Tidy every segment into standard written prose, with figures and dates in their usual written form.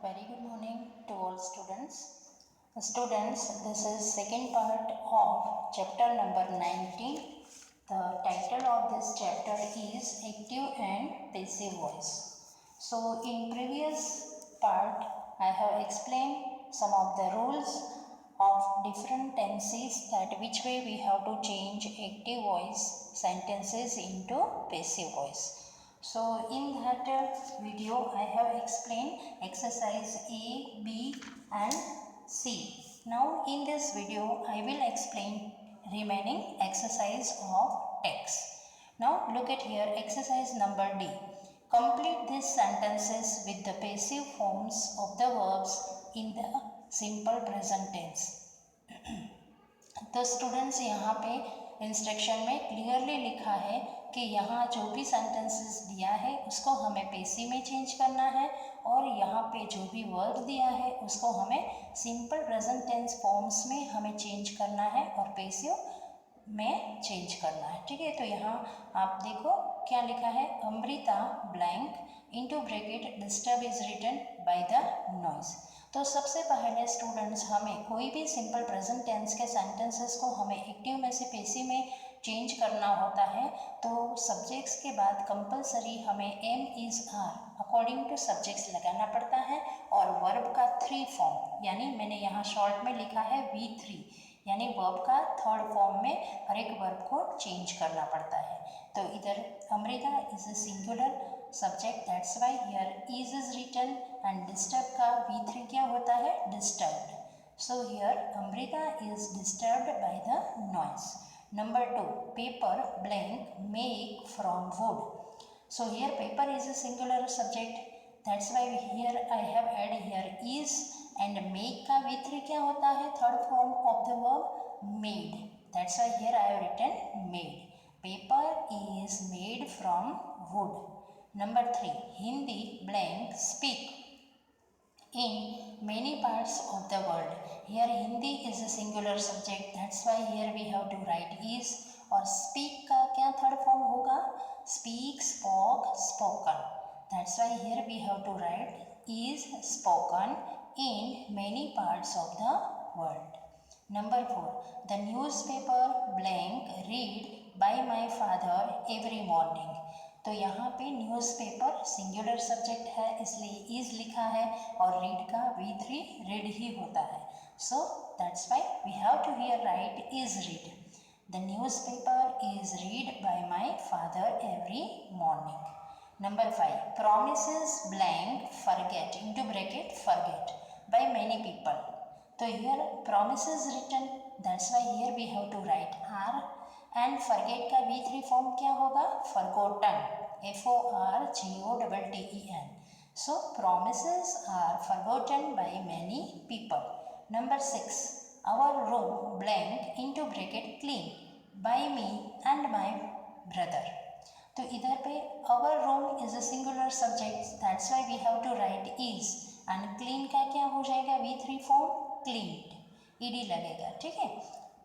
Very good morning to all students. Students, this is second part of chapter number 19. The title of this chapter is Active and Passive Voice. So in previous part, I have explained some of the rules of different tenses, that which way we have to change active voice sentences into passive voice. So in that video I have explained exercise A, B and C. Now in this video I will explain remaining exercise of text. Now look at here, exercise number D. Complete these sentences with the passive forms of the verbs in the simple present tense. तो students यहाँ पे instruction में clearly लिखा है कि यहाँ जो भी सेंटेंसेस दिया है उसको हमें पेसिव में चेंज करना है, और यहाँ पे जो भी वर्ब दिया है उसको हमें सिंपल प्रेजेंट टेंस फॉर्म्स में हमें चेंज करना है और पेसिव में चेंज करना है। ठीक है, तो यहाँ आप देखो क्या लिखा है, Amrita blank into bracket disturb is written by the noise. तो सबसे पहले स्टूडेंट्स हमें कोई भी सिंपल प्रेजेंट टेंस के सेंटेंसेस को हमें एक्टिव में से पेसिव में चेंज करना होता है, तो सब्जेक्ट्स के बाद कंपलसरी हमें am is are according to subjects लगाना पड़ता है, और वर्ब का 3 फॉर्म, यानी मैंने यहाँ शॉर्ट में लिखा है V3, यानी वर्ब का थर्ड फॉर्म में हर एक वर्ब को चेंज करना पड़ता है। तो इधर Amrita is a singular subject, that's why here is written, and disturb का V3 क्या होता है, disturbed. So here Amrita is disturbed by the noise. Number 2, paper blank make from wood. So here paper is a singular subject, that's why here I have add here is, and make का V3 क्या होता है, third form of the verb made, that's why here I have written made. Paper is made from wood. Number 3, Hindi blank speak in many parts of the world. Here Hindi is a singular subject, that's why here we have to write is, और speak का क्या third form होगा, speak, spoke, spoken, that's why here we have to write is spoken in many parts of the world. Number 4, the newspaper blank read by my father every morning. तो यहाँ पे newspaper singular subject है इसलिए is लिखा है, और read का V3 read ही होता है, so that's why we have to here write is read. The newspaper is read by my father every morning. Number 5, promises blank forget into bracket forget by many people. तो here promises written, that's why here we have to write are, and forget का V3 form क्या होगा, forgotten, FORGOTTEN। So promises are forgotten by many people. Number 6, our room blank into bracket clean by me and my brother. तो इधर पे our room is a singular subject, that's why we have to write is, and clean का क्या हो जाएगा, V3 form cleaned, ED लगेगा। ठीक है,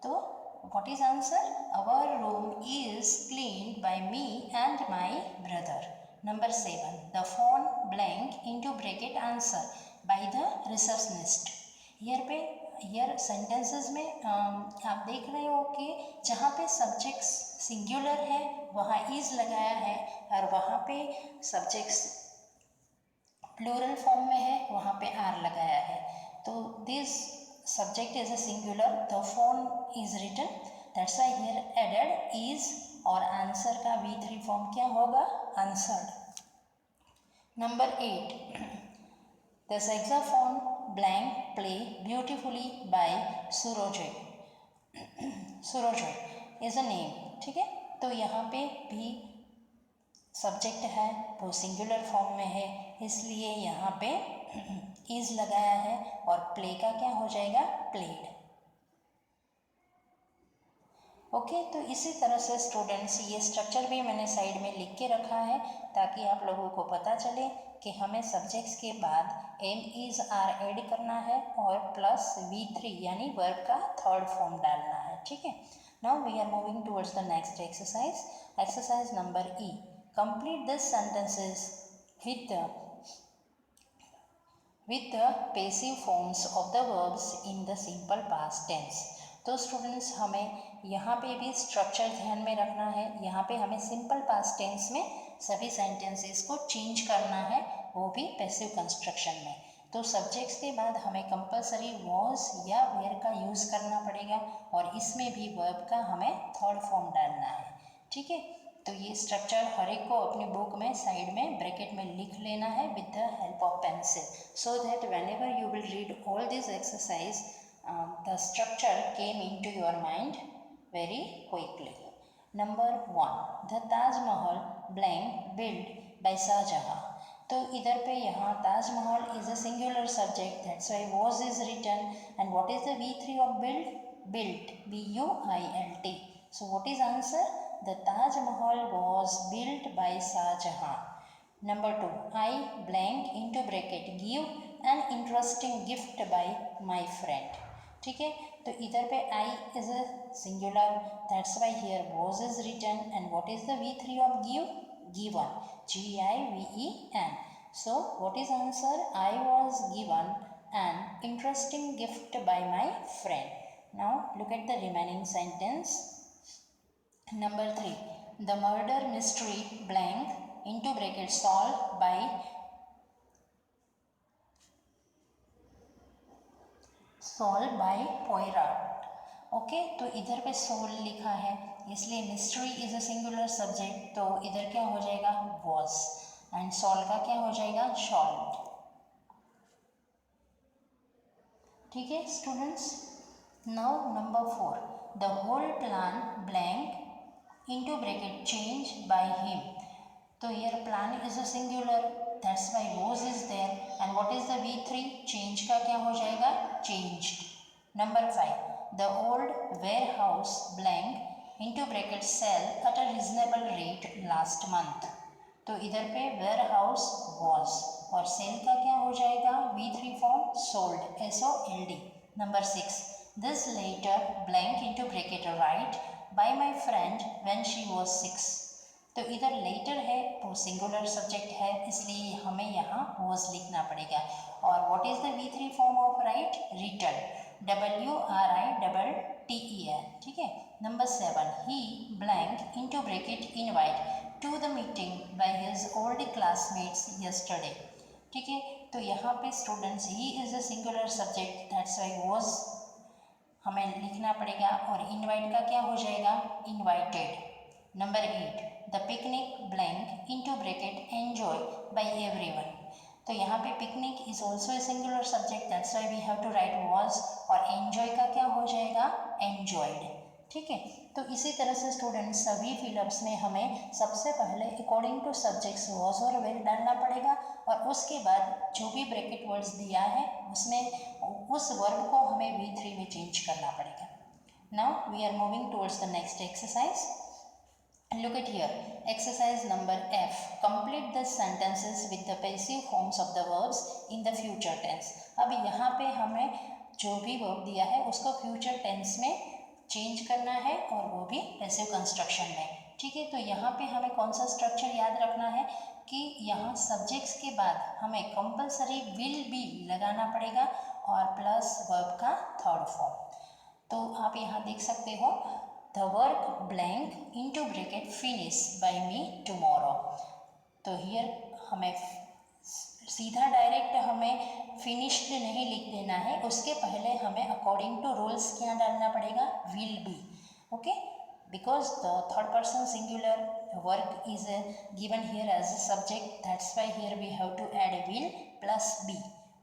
तो what is answer? Our room is cleaned by me and my brother. Number 7, the phone blank into bracket answer by the receptionist. here sentences में आप देख रहे हो कि जहाँ पे subjects singular है वहाँ is लगाया है, और वहाँ पे subjects plural form में है वहाँ पे are लगाया है। तो this subject is a singular, the phone is written, that's why here added is, और answer का V3 form क्या होगा, answered. Number 8, the saxophone blank play beautifully by Surojoy. Surojoy is a name, ठीक है, तो यहाँ पे भी सब्जेक्ट है वो सिंगुलर फॉर्म में है, इसलिए यहाँ पे इज लगाया है, और प्ले का क्या हो जाएगा, प्लेड। ओके, तो इसी तरह से स्टूडेंट्स ये स्ट्रक्चर भी मैंने साइड में लिख के रखा है ताकि आप लोगों को पता चले कि हमें सब्जेक्ट्स के बाद एम इज आर ऐड करना है और प्लस V3 यानी वर्ब का थर्ड फॉर्म डालना है। ठीक है, now we are moving towards the next exercise, exercise number E. Complete this sentences with with the passive forms of the verbs in the simple past tense. तो students हमें यहाँ पे भी स्ट्रक्चर ध्यान में रखना है. यहाँ पे हमें सिंपल पास्ट टेंस में सभी सेंटेंसेस को चेंज करना है, वो भी पैसिव कंस्ट्रक्शन में. तो सब्जेक्ट्स के बाद हमें कंपलसरी वॉज या वेयर का यूज़ करना पड़ेगा और इसमें भी वर्ब का हमें थर्ड फॉर्म डालना है. ठीक है, तो ये स्ट्रक्चर हर एक को अपनी बुक में साइड में ब्रैकेट में लिख लेना है with the help of pencil, so that whenever you will read all this exercise the structure came into your mind very quickly. Number 1, the Taj Mahal blank build by Shahjahan. तो इधर पे यहाँ Taj Mahal is a singular subject, that's why was is written. And what is the V3 of build? Built, BUILT. So what is answer? The Taj Mahal was built by Shah Jahan. Number 2, I blank into bracket give an interesting gift by my friend. ठीक है, तो इधर पे I is a singular, that's why here was is written. And what is the V3 of give? Given, GIVEN. So what is answer? I was given an interesting gift by my friend. Now look at the remaining sentence. Number 3, the murder mystery blank into bracket solved by Poirot. Okay, तो इधर पे soul लिखा है इसलिए mystery is a singular subject, तो इधर क्या हो जाएगा? वॉज. एंड सॉल का क्या हो जाएगा? सॉल्व्ड. ठीक है students. Now number 4, the whole plan blank into bracket changed by him. So here plan is a singular, that's why was is there. And what is the V3? Change का क्या हो जाएगा? Changed. Number 5, the old warehouse blank into bracket sell at a reasonable rate last month. तो इधर पे warehouse was और sell का क्या हो जाएगा? V3 form sold, SOLD. Number 6, this letter blank into bracket right by my friend when she was 6. तो इधर लेटर है वो सिंगुलर सब्जेक्ट है इसलिए हमें यहाँ was लिखना पड़ेगा. और what is the V3 form of right? Written, WRITTEN. ठीक है. Number 7, he blank into bracket invite to the meeting by his old classmates yesterday. ठीक है, तो यहाँ पे students he is a singular subject, that's why was हमें लिखना पड़ेगा. और इनवाइट का क्या हो जाएगा? Invited. Number 8, the picnic blank into bracket enjoy by everyone. तो यहाँ पे picnic is also a singular subject, that's why we have to write was. और एंजॉय का क्या हो जाएगा? एंजॉयड. ठीक है, तो इसी तरह से स्टूडेंट्स सभी फिलअप्स में हमें सबसे पहले अकॉर्डिंग टू सब्जेक्ट्स वाज और वेर डालना पड़ेगा और उसके बाद जो भी ब्रैकेट वर्ड्स दिया है उसमें उस वर्ब को हमें V3 में चेंज करना पड़ेगा. Now we are moving towards the next exercise. Look at here, exercise number F. Complete the sentences with the passive forms of the verbs in the future tense. अब यहाँ पे हमें जो भी वर्ब दिया है उसको फ्यूचर टेंस में चेंज करना है और वो भी पैसिव कंस्ट्रक्शन में. ठीक है, तो यहाँ पे हमें कौन सा स्ट्रक्चर याद रखना है कि यहाँ सब्जेक्ट्स के बाद हमें कंपलसरी विल बी लगाना पड़ेगा और प्लस वर्ब का थर्ड फॉर्म. तो आप यहाँ देख सकते हो the work blank into bracket finish by me tomorrow. तो here हमें सीधा डायरेक्ट हमें फिनिश्ड नहीं लिख देना है, उसके पहले हमें अकॉर्डिंग टू रूल्स क्या डालना पड़ेगा? Will be. Okay, because the third person singular work is given here as a subject, that's why here we have to add will plus be.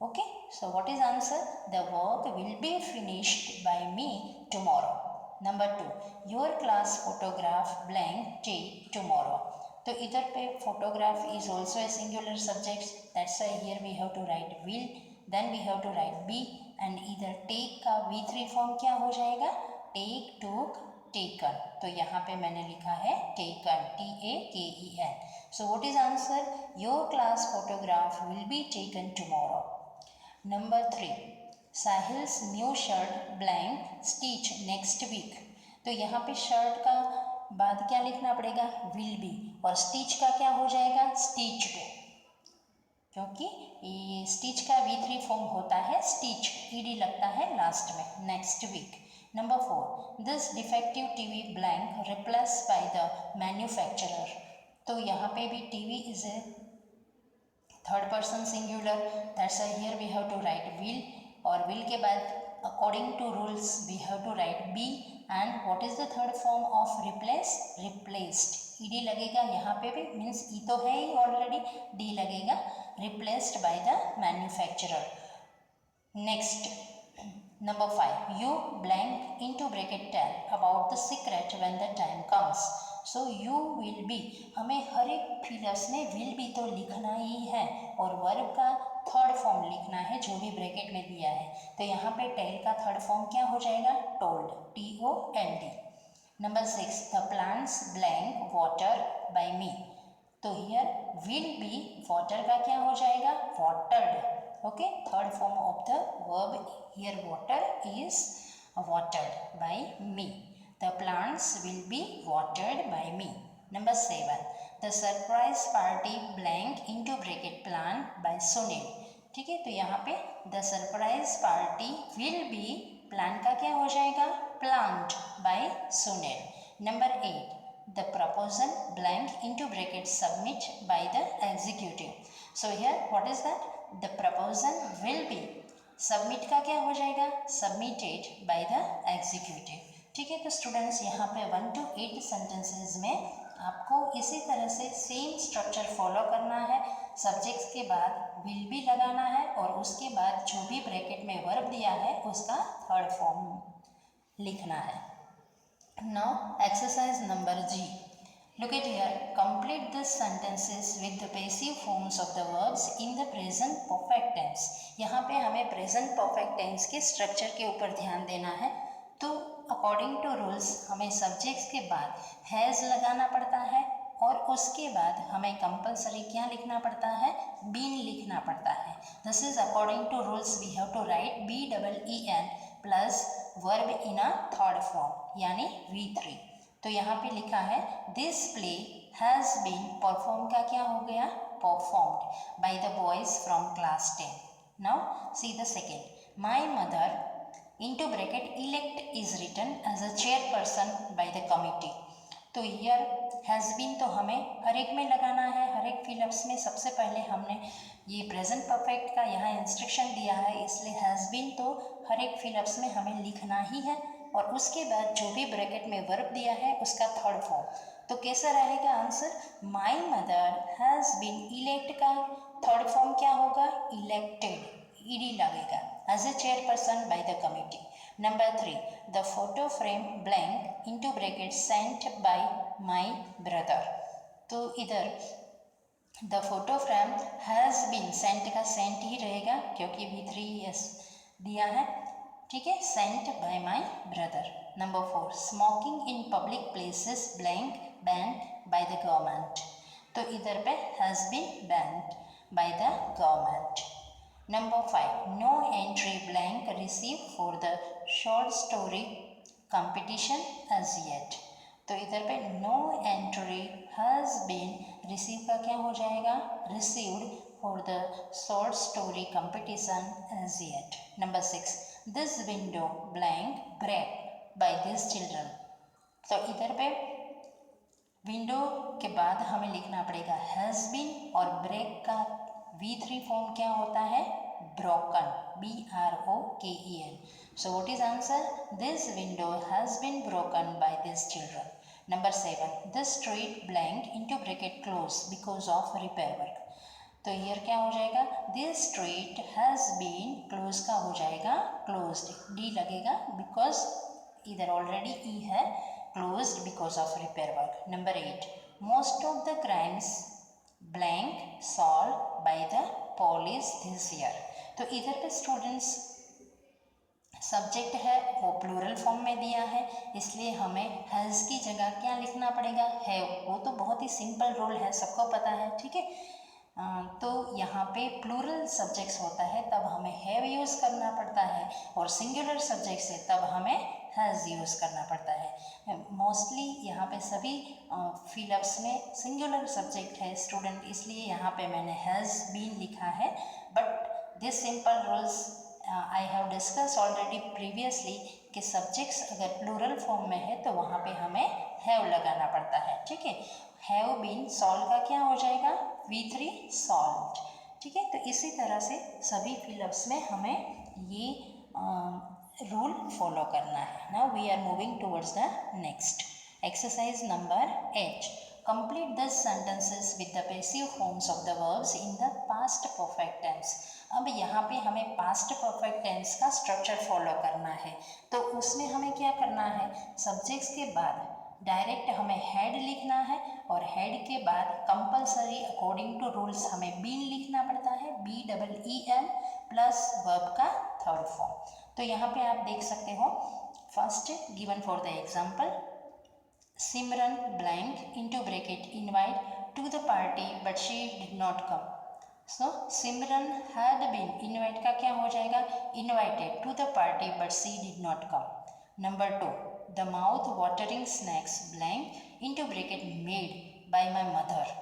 Okay, so what is answer? The work will be finished by me tomorrow. Number 2, your class photograph blank take tomorrow. तो इधर पे photograph is also a singular subject, that's why here we have to write will, then we have to write be. and इधर take का V3 form क्या हो जाएगा? take, took, taken. तो यहाँ पे मैंने लिखा है taken, TAKEN. So what is answer? Your class photograph will be taken tomorrow. Number 3, Sahil's new shirt blank stitch next week. तो यहाँ पे शर्ट का बाद क्या लिखना पड़ेगा? Will B. और स्टिच का क्या हो जाएगा? स्टिच्ड. क्योंकि ये स्टिच का V3 फॉर्म होता है स्टिच, ईडी लगता है लास्ट में, next week. Number 4, this defective TV blank replace by the manufacturer. तो यहाँ पे भी TV is a third person singular, that's here we have to write will, और विल के बाद according to rules we have to write be, and what is the third form of replace, replaced, ED लगेगा यहाँ पे भी, means E तो है ही ऑलरेडी, डी लगेगा, replaced by the manufacturer. Next number 5, you blank into bracket tell about the secret when the time comes. So you will be, हमें हर एक फिलर्स में will be तो लिखना ही है और वर्ब का थर्ड फॉर्म लिखना है जो भी ब्रैकेट में दिया है। तो यहाँ पे टेल का थर्ड फॉर्म क्या हो जाएगा, told, TOLD। Number 6, the plants blank water by me. तो हियर विल बी, वाटर का क्या हो जाएगा, watered. Okay, third form of the verb here water is watered by me. The plants will be watered by me. Number 7, the surprise party blank into bracket planned by Sunil. ठीक है, तो यहाँ पे the surprise party will be, plan का क्या हो जाएगा, planned by Sunil. Number 8, the proposal blank into bracket submit by the executive. So here what is that, the proposal will be, submit का क्या हो जाएगा, सबमिटेड बाय द एग्जीक्यूटिव। ठीक है, तो स्टूडेंट्स यहाँ पे 1 to 8 सेंटेंसेस में आपको इसी तरह से सेम स्ट्रक्चर फॉलो करना है। सब्जेक्ट्स के बाद विल बी लगाना है और उसके बाद जो भी ब्रैकेट में वर्ब दिया है उसका थर्ड फॉर्म लिखना है। Now exercise number G, look at here, complete these sentences with the passive forms of the verbs in the present perfect tense. यहाँ पे हमें present perfect tense के स्ट्रक्चर के ऊपर ध्यान देना है। तो अकॉर्डिंग टू रूल्स हमें सब्जेक्ट्स के बाद हैज़ लगाना पड़ता है और उसके बाद हमें कंपलसरी क्या लिखना पड़ता है, बीन लिखना पड़ता है। This is according to rules, we have to write BEEN plus verb in a third form यानी V3। तो यहाँ पे लिखा है this play has been, perform का क्या हो गया, performed by the boys from class 10। Now see the second, my mother into bracket elect is written as a chairperson by the committee. तो हियर हैज़ बीन तो हमें हर एक में लगाना है, हर एक फिलअप्स में। सबसे पहले हमने ये प्रेजेंट परफेक्ट का यहाँ इंस्ट्रक्शन दिया है, इसलिए हैज़ बीन तो हर एक फिलअप्स में हमें लिखना ही है और उसके बाद जो भी ब्रैकेट में वर्ब दिया है उसका थर्ड फॉर्म। तो कैसा रहेगा answer, my mother has been, elect का थर्ड फॉर्म क्या होगा, इलेक्टेड, ईडी लगेगा, as a chairperson by the committee. Number 3, the photo frame blank into bracket sent by my brother. तो इधर the photo frame has been, sent का sent ही रहेगा क्योंकि V3 दिया है, ठीक है, sent by my brother. Number 4, smoking in public places blank ban by the government. तो इधर पे has been banned by the government. Number 5, no entry blank receive for the short story competition as yet. तो इधर पे no entry has been, receive का क्या हो जाएगा, received for the short story competition as yet. Number 6, this window blank break by this children. तो इधर पे विंडो के बाद हमें लिखना पड़ेगा हैज़ बीन और ब्रेक का V3 फॉर्म क्या होता है, broken, BROKEN। So what is answer, this window has been broken by this children. Number 7, this street blank into bracket close because of repair work. तो हियर क्या हो जाएगा, this street has been, close का हो जाएगा closed, D लगेगा because इधर already E है, closed because of repair work. Number 8, most of the crimes blank solve by the police this year. तो इधर पे स्टूडेंट्स सब्जेक्ट है वो प्लूरल फॉर्म में दिया है, इसलिए हमें हैज़ की जगह क्या लिखना पड़ेगा, हैव। वो तो बहुत ही सिंपल रूल है, सबको पता है, ठीक है। तो यहाँ पे प्लूरल सब्जेक्ट्स होता है तब हमें हैव हैव यूज़ करना पड़ता है, और सिंगुलर सब्जेक्ट से तब हमें हैज़ यूज़ करना पड़ता है। मोस्टली यहाँ पे सभी फिलअप्स में सिंगुलर सब्जेक्ट है स्टूडेंट, इसलिए यहाँ पे मैंने हैज़ बीन लिखा है। But this simple rules I have discuss already previously कि सब्जेक्ट्स अगर प्लूरल फॉर्म में है तो वहाँ पे हमें हैव लगाना पड़ता है, ठीक है। हैव बीन सॉल्व का क्या हो जाएगा, V3 सॉल्व्ड, ठीक है। तो इसी तरह से सभी फिलअप्स में हमें ये रूल फॉलो करना है। Now we are moving towards the next exercise number 8। Complete the sentences with the passive forms of the verbs in the past perfect tense. अब यहाँ पे हमें पास्ट परफेक्ट टेंस का स्ट्रक्चर फॉलो करना है, तो उसमें हमें क्या करना है, सब्जेक्ट्स के बाद डायरेक्ट हमें हैड लिखना है, और हैड के बाद कंपलसरी अकॉर्डिंग टू रूल्स हमें बीन लिखना पड़ता है, BEEN प्लस वर्ब का थर्ड फॉर्म। तो यहाँ पे आप देख सकते हो, first given for the example, Simran blank into bracket invite to the party but she did not come. So Simran had been, invite का क्या हो जाएगा, invited to the party but she did not come. Number 2, the mouth watering snacks blank into bracket made by my mother.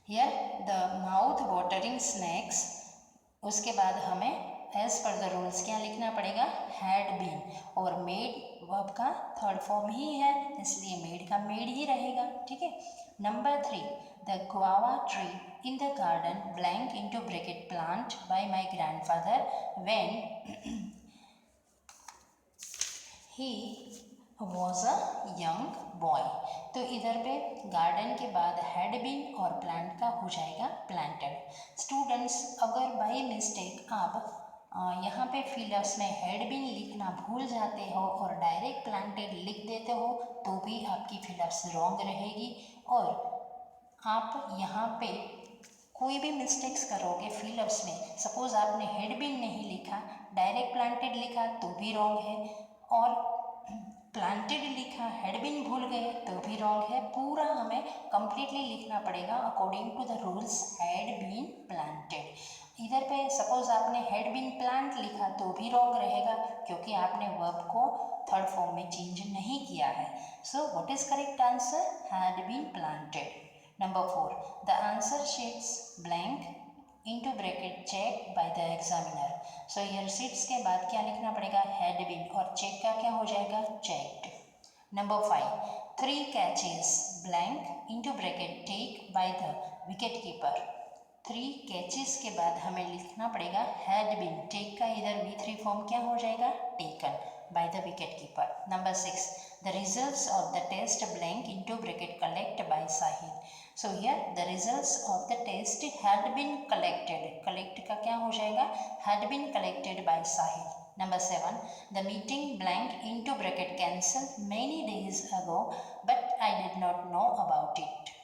Here the mouth watering snacks, उसके बाद हमें as per the rules क्या लिखना पड़ेगा, हैड बीन, और made verb का third form ही है, इसलिए मेड का मेड ही रहेगा, ठीक है। Number 3, the guava tree in the garden blank into bracket plant by my grandfather when he was a young boy. तो इधर पे गार्डन के बाद हैड बीन और प्लांट का हो जाएगा प्लांटेड। स्टूडेंट्स, अगर बाई मिस्टेक आप यहाँ पे फिलअप्स में हैड बीन लिखना भूल जाते हो और डायरेक्ट प्लांटेड लिख देते हो तो भी आपकी फिलअप्स रॉन्ग रहेगी, और आप यहाँ पे कोई भी मिस्टेक्स करोगे फिलअप्स में, सपोज आपने हैड बीन नहीं लिखा, डायरेक्ट प्लांटेड लिखा तो भी रॉन्ग है, और प्लांटेड लिखा हैड बीन भूल गए तो भी रॉन्ग है। पूरा हमें कंप्लीटली लिखना पड़ेगा according to the rules had been planted. इधर पे सपोज आपने हैड बीन प्लांट लिखा तो भी रॉन्ग रहेगा, क्योंकि आपने वर्ब को थर्ड फॉर्म में चेंज नहीं किया है। So what is correct answer, had been planted. Number 4, the answer sheets blank into bracket check by the examiner. So year sheets के बाद क्या लिखना पड़ेगा, हैड बीन, और चेक का क्या हो जाएगा, checked. Number 5, 3 catches blank into bracket take by the wicket keeper. 3 catches के बाद हमें लिखना पड़ेगा हैड बीन, टेक का इधर V3 फॉर्म क्या हो जाएगा, taken by the wicket keeper. Number 6, the results of the test blank into bracket collect by Sahil. So here the results of the test had been collected. Collect का क्या हो जाएगा, had been collected by Sahil. Number 7, the meeting blank into bracket cancelled many days ago, but I did not know about it.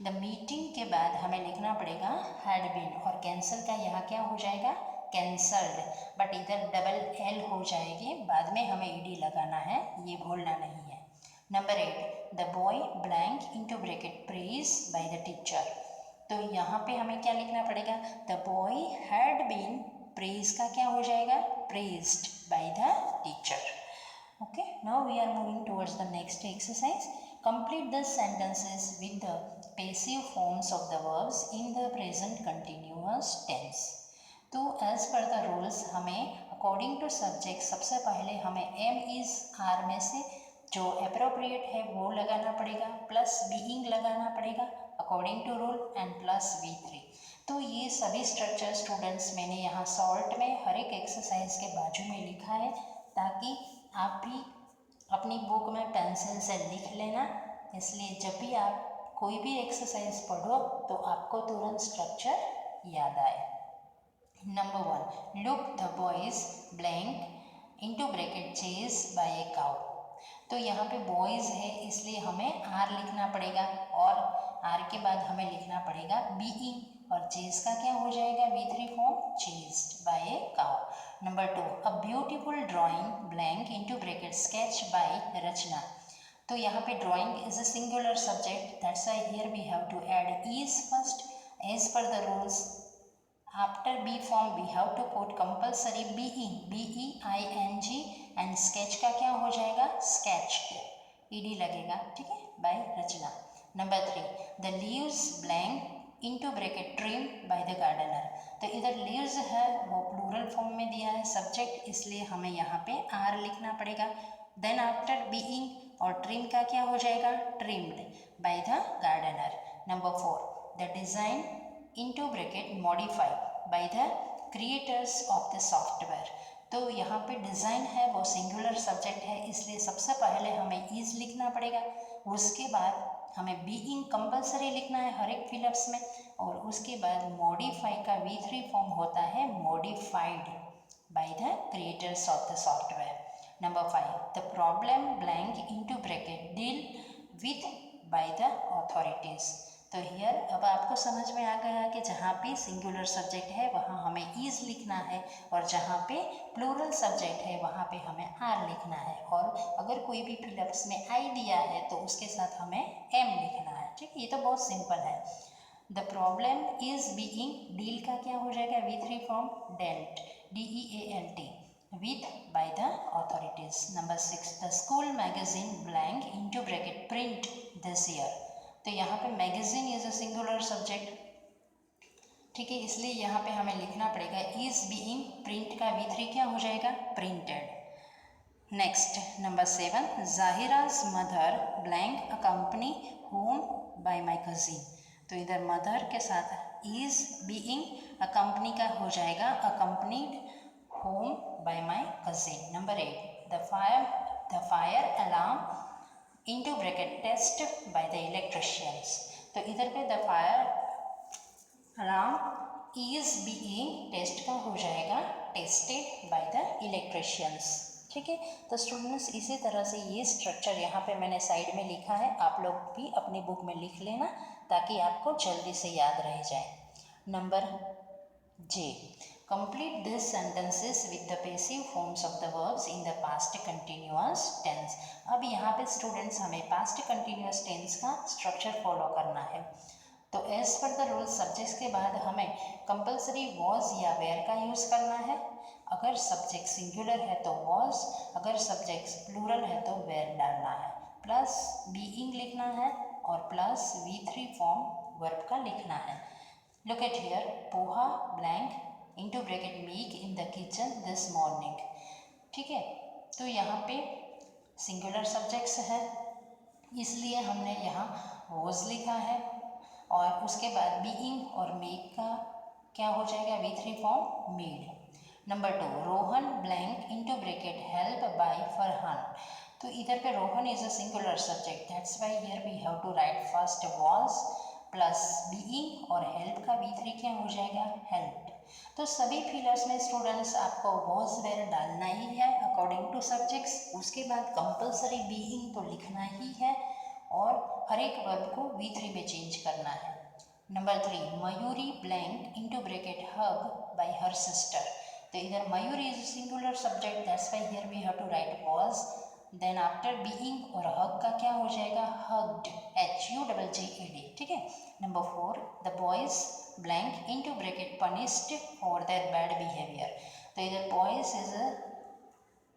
The meeting के बाद हमें लिखना पड़ेगा had been, और cancel का यहाँ क्या हो जाएगा, cancelled, बट इधर डबल L हो जाएगी, बाद में हमें ED लगाना है, ये भूलना नहीं है। Number 8, the boy blank into bracket praise by the teacher. तो यहाँ पे हमें क्या लिखना पड़ेगा, the boy had been, praise का क्या हो जाएगा, praised by the teacher. Okay, now we are moving towards the next exercise. Complete the sentences with the passive forms of the verbs in the present continuous tense. तो as per the rules हमें according to subject सबसे पहले हमें am is are में से जो appropriate है वो लगाना पड़ेगा, प्लस बीइंग लगाना पड़ेगा according to rule, and plus V3। तो ये सभी स्ट्रक्चर स्टूडेंट्स मैंने यहाँ शॉर्ट में हर एक एक्सरसाइज के बाजू में लिखा है, ताकि आप भी अपनी बुक में पेंसिल से लिख लेना, इसलिए जब भी आप कोई भी एक्सरसाइज पढ़ो तो आपको तुरंत स्ट्रक्चर याद आए। Number 1, look the boys blank into bracket chase by a cow. तो यहाँ पे बॉयज़ है इसलिए हमें आर लिखना पड़ेगा, और आर के बाद हमें लिखना पड़ेगा बीइंग, और चेज का क्या हो जाएगा, V3 form, chased by a cow. Number 2, a beautiful drawing blank into bracket sketch by Rachna. तो यहाँ पे drawing is a singular subject, that's why here we have to add is first. As per the rules After B form we have to put compulsory being, BEING, and sketch का क्या हो जाएगा, sketched, ED लगेगा, ठीक है, by Rachna. Number 3, the leaves blank into bracket trimmed by the gardener. तो इधर leaves है वो प्लूरल फॉर्म में दिया है सब्जेक्ट, इसलिए हमें यहाँ पे R लिखना पड़ेगा. Then after being और trim का क्या हो जाएगा, trimmed by the gardener. Number 4, the design into bracket modify by the creators of the software. तो यहाँ पे डिज़ाइन है वो सिंगुलर सब्जेक्ट है, इसलिए सबसे पहले हमें इज लिखना पड़ेगा. उसके बाद हमें बीइंग कंपलसरी लिखना है हर एक फिलअप्स में, और उसके बाद मॉडिफाई का V3 फॉर्म होता है modified by the creators of the software. Number 5, the problem blank into bracket deal with by the authorities. तो हियर अब आपको समझ में आ गया कि जहाँ पे सिंगुलर सब्जेक्ट है वहाँ हमें इज लिखना है, और जहाँ पे प्लूरल सब्जेक्ट है वहाँ पे हमें आर लिखना है, और अगर कोई भी फिलअप्स में आई दिया है तो उसके साथ हमें एम लिखना है. ठीक, ये तो बहुत सिंपल है. The problem is being, deal का क्या हो जाएगा, V3 form dealt, DEALT, with by the authorities. Number 6, the school magazine blank into bracket print this year. तो यहाँ पे magazine is a singular subject, ठीक है, इसलिए यहाँ पे हमें लिखना पड़ेगा इज बीइंग, प्रिंट का V3 क्या हो जाएगा, printed. Next number 7, Zahira's mother blank accompany home by my cousin. तो इधर मदर के साथ इज बीइंग अकम्पनी का हो जाएगा accompanied home by my cousin. Number 8, the fire alarm into bracket test by the electricians. तो इधर पे the fire alarm is being test का हो जाएगा tested by the electricians. ठीक है, तो स्टूडेंट्स इसी तरह से ये स्ट्रक्चर यहाँ पे मैंने साइड में लिखा है, आप लोग भी अपनी बुक में लिख लेना ताकि आपको जल्दी से याद रह जाए. Number J, complete these sentences with the passive forms of the verbs in the past continuous tense. अब यहाँ पे स्टूडेंट्स हमें past continuous tense का स्ट्रक्चर फॉलो करना है. तो as per the rule subjects के बाद हमें कंपलसरी वॉज या वेयर का यूज़ करना है. अगर सब्जेक्ट सिंगुलर है तो वॉज, अगर सब्जेक्ट प्लूरल है तो वेयर डालना है, प्लस बीइंग लिखना है, और प्लस V3 फॉर्म वर्ब का लिखना है. Look at here, poha blank into bracket make in the kitchen this morning. ठीक है, तो यहाँ पे सिंगुलर सब्जेक्ट्स है इसलिए हमने यहाँ was लिखा है, और उसके बाद बीइंग और मेक का क्या हो जाएगा, V3 form made. Number 2, Rohan blank into bracket help by Farhan. तो इधर पे Rohan is a singular subject, that's why here we have to write first was plus being और हेल्प का V3 क्या हो जाएगा, हेल्प. तो सभी फिलर्स में स्टूडेंट्स आपको वॉज वेयर डालना ही है अकॉर्डिंग टू सब्जेक्ट्स. उसके बाद कंपलसरी बीइंग तो लिखना ही है, और हर एक वर्ब को V3 में चेंज करना है. Number 3, Mayuri blank into bracket hug by her sister. तो इधर Mayuri is singular subject, that's why here we have to write was, then after being और हग का क्या हो जाएगा, हग्ड, HUGGED. ठीक है. Number 4, the boys blank into bracket punished for their bad behaviour. तो इधर boys is a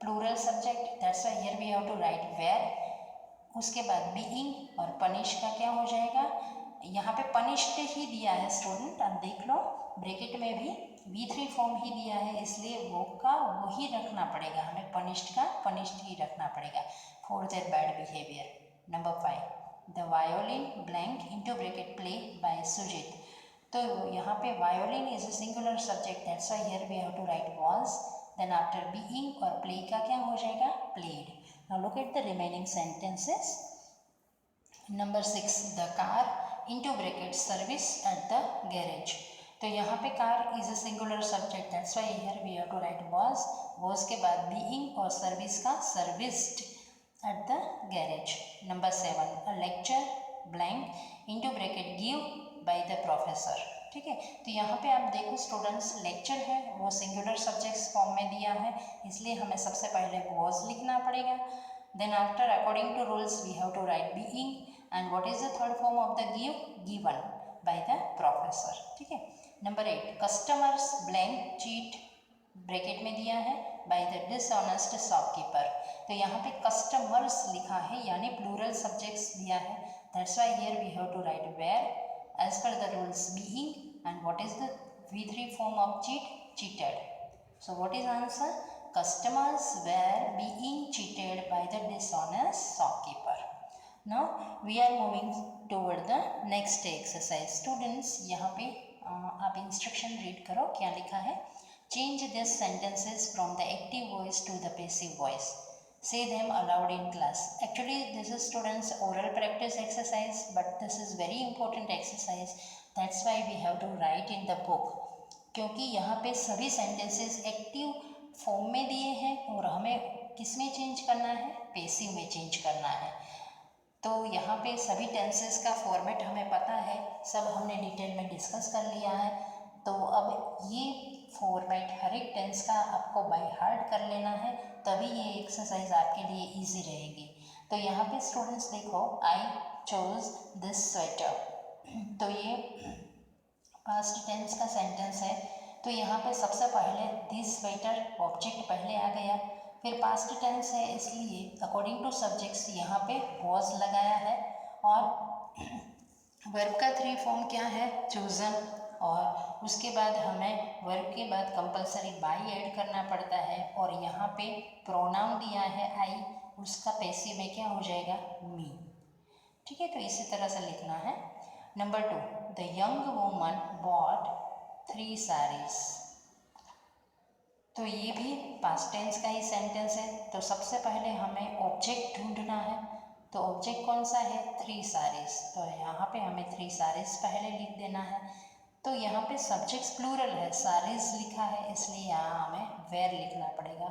plural subject, that's why here we have to write were. उसके बाद बीइंग और पनिश का क्या हो जाएगा, यहाँ पे पनिश्ड ही दिया है स्टूडेंट, अब देख लो ब्रैकेट में भी V3 फॉर्म ही दिया है, इसलिए वो का वही रखना पड़ेगा, हमें पनिश्ड का पनिश्ड ही रखना पड़ेगा for their bad behaviour. Number 5, the violin blank into bracket play by Sujit. तो यहाँ पे violin is a singular subject, that's why here we have to write was, then after being और प्ले का क्या हो जाएगा, played. Now look at the remaining sentences. Number 6, the car into bracket service at the garage. तो यहाँ पे car is a singular subject, that's why here we have to write was के बाद बीइंग और सर्विस का serviced at the garage. Number 7, a lecture blank into bracket give by the professor. ठीक है, तो यहाँ पे आप देखो स्टूडेंट्स लेक्चर है वो सिंगुलर सब्जेक्ट्स फॉर्म में दिया है, इसलिए हमें सबसे पहले वॉज लिखना पड़ेगा. Then after according to rules we have to write being, and what is the third form of the give, given by the professor. ठीक है, number 8, customers blank cheat bracket में दिया है बाय द डिसऑनेस्ट शॉपकीपर। तो यहाँ पे customers लिखा है यानी प्लूरल सब्जेक्ट्स दिया है, that's why here we have to write were as per the rules being and what is the V3 form of cheated. So what is answer? Customers were being cheated by the dishonest shopkeeper. Now we are moving toward the next exercise. Students यहाँ पे आप instruction read करो, क्या लिखा है। Change this sentences from the active voice to the passive voice. Say them aloud in class. Actually this is students oral practice exercise, but this is very important exercise. That's why we have to write in the book. क्योंकि यहाँ पे सभी sentences active form में दिए हैं और हमें किस में चेंज करना है, पेसिव में चेंज करना है। तो यहाँ पे सभी टेंसेस का फॉर्मेट हमें पता है, सब हमने डिटेल में डिस्कस कर लिया है। तो अब ये फॉर्मेट हर एक टेंस का आपको बाय हार्ट कर लेना है, तभी ये एक्सरसाइज आपके लिए इजी रहेगी। तो यहाँ पे स्टूडेंट्स देखो, आई चोज दिस स्वेटर, तो ये पास्ट टेंस का सेंटेंस है। तो यहाँ पे सबसे पहले दिस स्वेटर ऑब्जेक्ट पहले आ गया, फिर पास्ट टेंस है इसलिए अकॉर्डिंग टू सब्जेक्ट्स यहाँ पे वॉज लगाया है, और वर्ब का 3 फॉर्म क्या है, चूजन, और उसके बाद हमें वर्ब के बाद कंपलसरी बाई ऐड करना पड़ता है, और यहाँ पे प्रोनाउन दिया है आई, उसका पैसिव में क्या हो जाएगा, मी। ठीक है, तो इसी तरह से लिखना है। Number 2, the young woman bought 3 sarees। तो ये भी पास्ट टेंस का ही सेंटेंस है। तो सबसे पहले हमें ऑब्जेक्ट ढूंढना है, तो ऑब्जेक्ट कौन सा है, 3 sarees। तो यहाँ पे हमें 3 sarees पहले लिख देना है। तो यहाँ पे सब्जेक्ट्स प्लूरल है, sarees लिखा है, इसलिए यहाँ हमें वेयर लिखना पड़ेगा।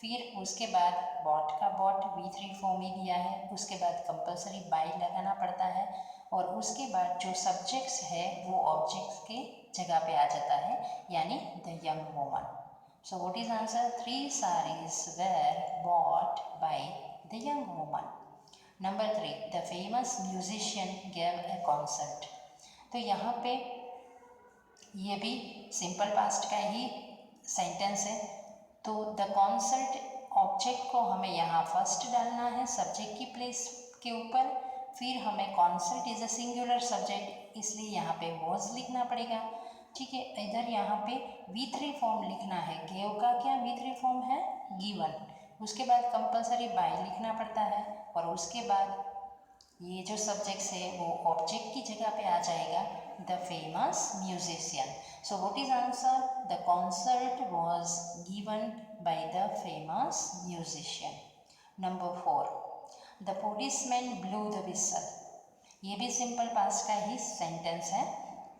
फिर उसके बाद बॉट का बॉट V3 फॉर्म ही दिया है, उसके बाद कंपलसरी बाई लगाना पड़ता है, और उसके बाद जो सब्जेक्ट्स है वो ऑब्जेक्ट्स के जगह पे आ जाता है, यानी the young woman. So what is answer? 3 sarees were bought by the young woman. Number 3, the famous musician gave a concert। तो यहाँ पे ये भी सिंपल पास्ट का ही सेंटेंस है। तो द कॉन्सर्ट ऑब्जेक्ट को हमें यहाँ फर्स्ट डालना है सब्जेक्ट की प्लेस के ऊपर, फिर हमें concert is a singular subject, इसलिए यहाँ पे वॉज लिखना पड़ेगा। ठीक है, इधर यहाँ पे V3 फॉर्म लिखना है, गेव का क्या V3 फॉर्म है, गिवन। उसके बाद कंपलसरी बाय लिखना पड़ता है, और उसके बाद ये जो सब्जेक्ट्स है वो ऑब्जेक्ट की जगह पे आ जाएगा, the famous musician. So what is answer, the concert was given by the famous musician. Number 4, the policeman blew the whistle. ये भी सिंपल पास्ट का ही सेंटेंस है।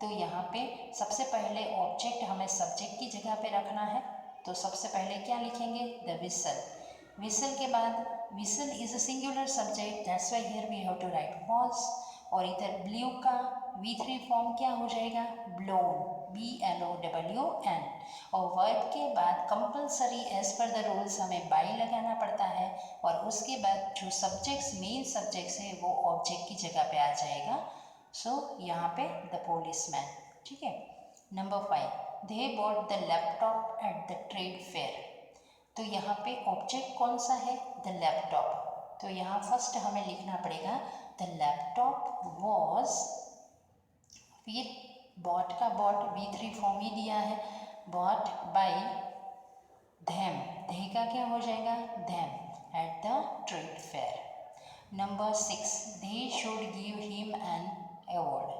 तो यहाँ पे सबसे पहले ऑब्जेक्ट हमें सब्जेक्ट की जगह पे रखना है, तो सबसे पहले क्या लिखेंगे, द विसल। विसल के बाद whistle is a singular subject, that's why here we have to write was, और इधर ब्लू का V3 फॉर्म क्या हो जाएगा, ब्लोन, BLOWN, और वर्ब के बाद compulsory as per the rules हमें बाई लगाना पड़ता है, और उसके बाद जो सब्जेक्ट्स मेन सब्जेक्ट्स है वो ऑब्जेक्ट की जगह पे आ जाएगा। सो यहाँ पे द पोलिसमैन। ठीक है, number 5, they bought the laptop eight the trade fair. तो यहाँ पे ऑब्जेक्ट कौन सा है, द लैपटॉप। तो यहाँ फर्स्ट हमें लिखना पड़ेगा द लैपटॉप वॉज, फिर बॉट का बॉट V3 फॉर्म ही दिया है, बॉट बाय धैम, धे का क्या हो जाएगा, them, at the trade fair. Number 6, they should give him an award.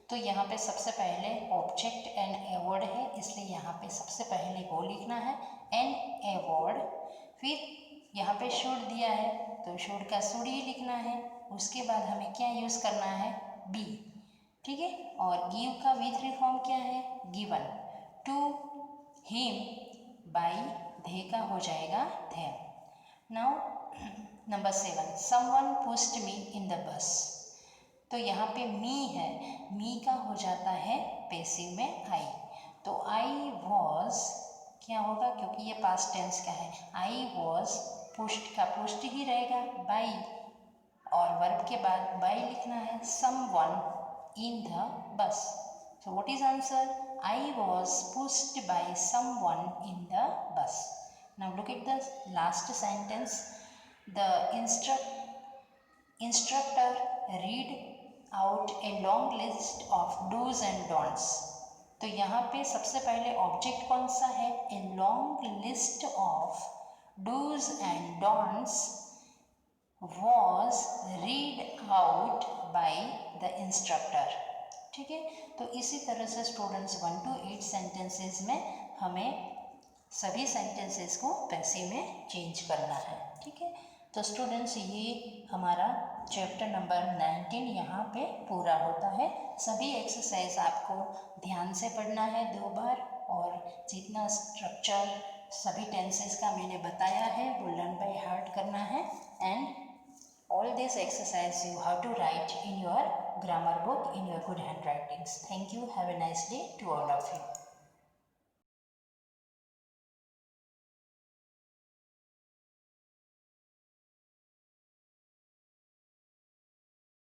तो यहाँ पे सबसे पहले ऑब्जेक्ट एन अवार्ड है, इसलिए यहाँ पे सबसे पहले वो लिखना है, एन अवार्ड। फिर यहाँ पे शुड दिया है, तो शुड का शुड ही लिखना है, उसके बाद हमें क्या यूज़ करना है, बी। ठीक है, और गिव का V3 फॉर्म क्या है, गिवन, टू हिम बाई धे का हो जाएगा them. Now number 7, someone pushed me in the bus. तो यहाँ पे मी है, मी का हो जाता है पैसिव में आई, तो आई वॉज क्या होगा, क्योंकि ये पास्ट टेंस का है, आई वॉज पुश्ड का पुश्ड ही रहेगा बाई, और वर्ब के बाद बाई लिखना है, समवन इन द बस। सो what is answer, I was pushed by someone in the bus. Now look at the last sentence. The instructor read out a long list of do's and don'ts. तो यहाँ पे सबसे पहले object कौन सा है? A long list of dos and don'ts was read out by the instructor. ठीक है, तो इसी तरह से स्टूडेंट्स 1 to 8 सेंटेंसेस में हमें सभी सेंटेंसेस को पैसिव में चेंज करना है. ठीक है, तो स्टूडेंट्स ये हमारा चैप्टर नंबर 19 यहाँ पे पूरा होता है. सभी एक्सरसाइज आपको ध्यान से पढ़ना है 2 बार, और जितना स्ट्रक्चर सभी टेंसेस का मैंने बताया है वो लर्न बाय हार्ट करना है. And all this exercise you have to write in your grammar book in your good handwritings. Thank you. Have a nice day to all of you.